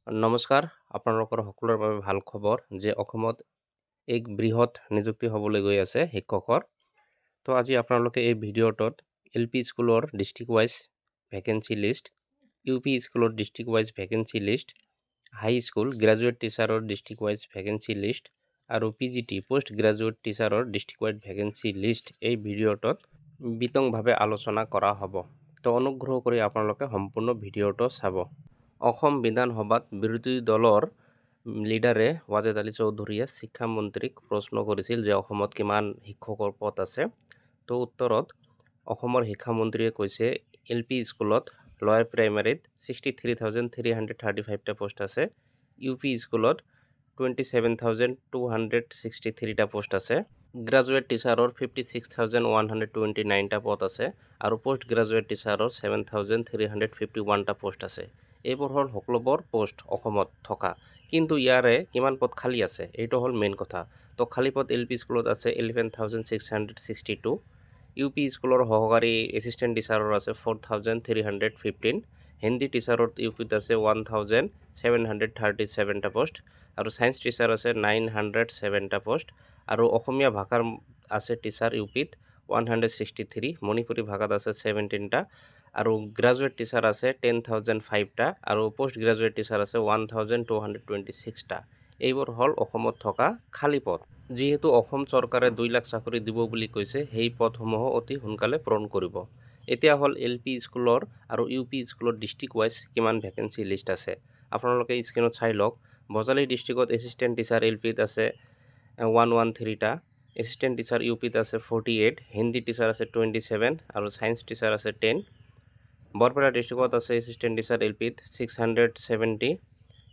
নমস্কাৰ, আপোনালোকৰ সকলোৰে বাবে ভাল খবৰ যে অসমত এক বৃহৎ নিযুক্তি হ'বলৈ গৈ আছে শিক্ষকৰ। তো আজি আপোনালোকে এই ভিডিঅ'টোত LP স্কুলৰ district wise vacancy list, UP স্কুলৰ district wise vacancy list, high school graduate টিচাৰৰ ডিষ্ট্ৰিক্ট ৱাইজ ভেকেঞ্চি লিষ্ট আৰু PGT পোষ্ট গ্ৰেজুৱেট টিচাৰৰ ডিষ্ট্ৰিক্ট ৱাইজ ভেকেঞ্চি লিষ্ট এই ভিডিঅ'টোত বিতংভাৱে আলোচনা কৰা হ'ব। তো অনুগ্ৰহ কৰি আপোনালোকে সম্পূৰ্ণ ভিডিঅ'টো চাব। অসম বিধানসভাত বিৰোধী দলৰ লিডাৰে ৱাজেদ আলী চৌধুৰীয়ে শিক্ষামন্ত্ৰীক প্ৰশ্ন কৰিছিল যে অসমত কিমান শিক্ষকৰ পদ আছে। তো উত্তৰত অসমৰ শিক্ষামন্ত্ৰীয়ে কৈছে LP স্কুলত লয়াৰ প্ৰাইমাৰীত 63,335টা পোষ্ট আছে, UP স্কুলত 27,263টা পোষ্ট আছে, গ্ৰেজুৱেট টিচাৰৰ 56,129টা পদ আছে আৰু পোষ্ট গ্ৰেজুৱেট টিচাৰৰ 7,351টা পোষ্ট আছে। এইবোৰ হ'ল সকলোবোৰ পোষ্ট অসমত থকা, কিন্তু ইয়াৰে কিমান পদ খালী আছে এইটো হ'ল মেইন কথা। তো খালী পদ LP স্কুলত আছে 11,662, UP স্কুলৰ সহকাৰী এছিষ্টেণ্ট টিচাৰৰ আছে 4,315, হিন্দী টিচাৰত UPত আছে 1,737টা পোষ্ট আৰু ছায়েন্স টিচাৰ আছে 907টা পোষ্ট আৰু অসমীয়া ভাষাৰ আছে টিচাৰ UPত 163, মণিপুৰী ভাষাত আছে 17টা আৰু গ্ৰেজুৱেট টিচাৰ আছে 10,005টা আৰু পোষ্ট গ্ৰেজুৱেট টিচাৰ আছে 1,226টা। এইবোৰ হ'ল অসমত থকা খালী পদ। যিহেতু অসম চৰকাৰে 2 লাখ চাকৰি দিব বুলি কৈছে, সেই পদসমূহ অতি সোনকালে পূৰণ কৰিব। এতিয়া হ'ল LP স্কুলৰ আৰু UP স্কুলৰ ডিষ্ট্ৰিক্ট ৱাইজ কিমান ভেকেঞ্চি লিষ্ট আছে। আপোনালোকে স্ক্ৰীনত চাই লওক। বজালী ডিষ্ট্ৰিক্টত এছিষ্টেণ্ট টিচাৰ LPত আছে 113টা, এছিষ্টেণ্ট টিচাৰ UPত আছে 48, হিন্দী টিচাৰ আছে 27 আৰু ছায়েন্স টিচাৰ আছে 10। বৰপেটা ডিষ্ট্ৰিক্টত আছে এছিষ্টেণ্ট টিচাৰ LPত 670,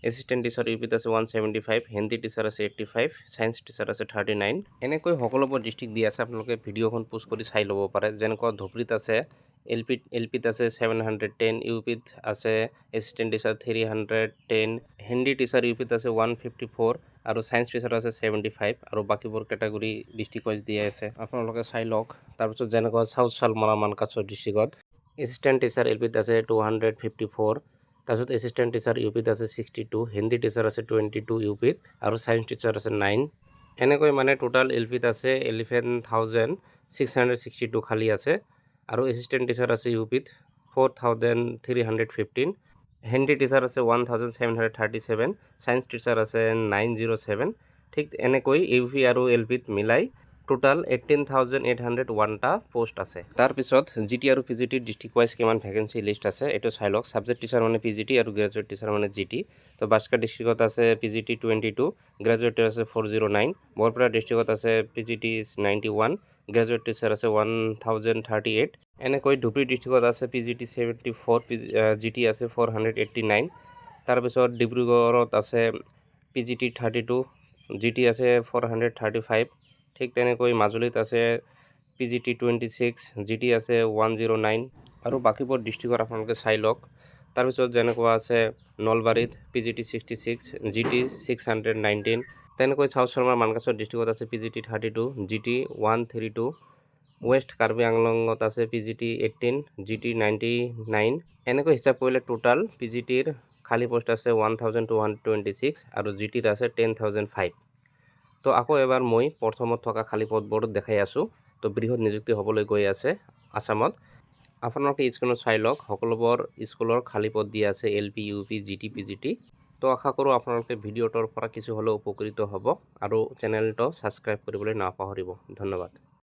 এছিষ্টেণ্ট টিচাৰ UPত আছে 175, হিন্দী টিচাৰ আছে 85, ছায়েন্স টিচাৰ আছে 39। এনেকৈ সকলোবোৰ ডিষ্ট্ৰিক্ট দি আছে, আপোনালোকে ভিডিঅ'খন পোষ্ট কৰি চাই ল'ব পাৰে। যেনেকুৱা ধুবুৰীত আছে LPত আছে 710, UPত আছে এছিষ্টেণ্ট টিচাৰ 310, হিন্দী টিচাৰ UPত আছে 154 আৰু ছায়েন্স টিচাৰ আছে 75 আৰু বাকীবোৰ কেটাগৰী ডিষ্ট্ৰিক্ট ৱাইজ দিয়া আছে, আপোনালোকে চাই লওক। তাৰপিছত যেনেকুৱা চাউথ চালমাৰা মানকাচৰ ডিষ্ট্ৰিক্টত এছিষ্টেণ্ট টিচাৰ LPত আছে 254, তাৰপিছত এছিষ্টেণ্ট টিচাৰ UPত আছে 62, হিন্দী টিচাৰ আছে 22 UPত আৰু ছায়েন্স টিচাৰ আছে 9। এনেকৈ মানে টোটাল LPত আছে 11,662 খালী আছে আৰু এছিষ্টেণ্ট টিচাৰ আছে UPত 4,315, হিন্দী টিচাৰ আছে 1,737, ছায়েন্স টিচাৰ আছে 907। ঠিক এনেকৈ UP আৰু LPত মিলাই টোটাল 18,801টা পোষ্ট আছে। তাৰপিছত GT আৰু PGT ডিষ্ট্ৰিক্ট ৱাইজ কিমান ভেকেঞ্চি লিষ্ট আছে এইটো চাই লওক। ছাবজেক্ট টিচাৰ মানে PGT আৰু গ্ৰেজুৱেট টিচাৰ মানে GT। তো বাস্কা ডিষ্ট্ৰিক্টত আছে PGT 22, গ্ৰেজুৱেট আছে 409, বৰপেটা ডিষ্ট্ৰিক্টত আছে PGT 91, গ্ৰেজুৱেট টিচাৰ আছে 1,038। এনেকৈ ধুবুৰী ডিষ্ট্ৰিক্টত আছে PGT 74, GT আছে 489। তাৰপিছত ডিব্ৰুগড়ত আছে PGT 32, GT আছে 435। ঠিক তেনেকৈ মাজুলীত আছে PGT 26, GT আছে 109 আৰু বাকীবোৰ ডিষ্ট্ৰিক্টত আপোনালোকে চাই লওক। তাৰপিছত যেনেকুৱা আছে নলবাৰীত PGT 66, GT 619। তেনেকৈ চাউথ চালমাৰা মানকাচৰ ডিষ্ট্ৰিক্টত আছে PGT 32, GT 132। ৱেষ্ট কাৰ্বি আংলঙত আছে PGT 18, GT 99। এনেকৈ হিচাপ কৰিলে টোটাল PGTৰ খালী পোষ্ট আছে 1,226 আৰু GTৰ আছে 10,005। তো আকৌ এবাৰ মই প্ৰথমত থকা খালী পদবোৰ দেখাই আছোঁ। তো বৃহৎ নিযুক্তি হ'বলৈ গৈ আছে আছামত। আপোনালোকে স্ক্ৰীনত চাই লওক, সকলোবোৰ স্কুলৰ খালী পদ দিয়া আছে LP, UP, GT, PGT। তো আশা কৰোঁ আপোনালোকে ভিডিঅ'টোৰ পৰা কিছু হ'লেও উপকৃত হ'ব আৰু চেনেলটো ছাবস্ক্ৰাইব কৰিবলৈ নাপাহৰিব। ধন্যবাদ।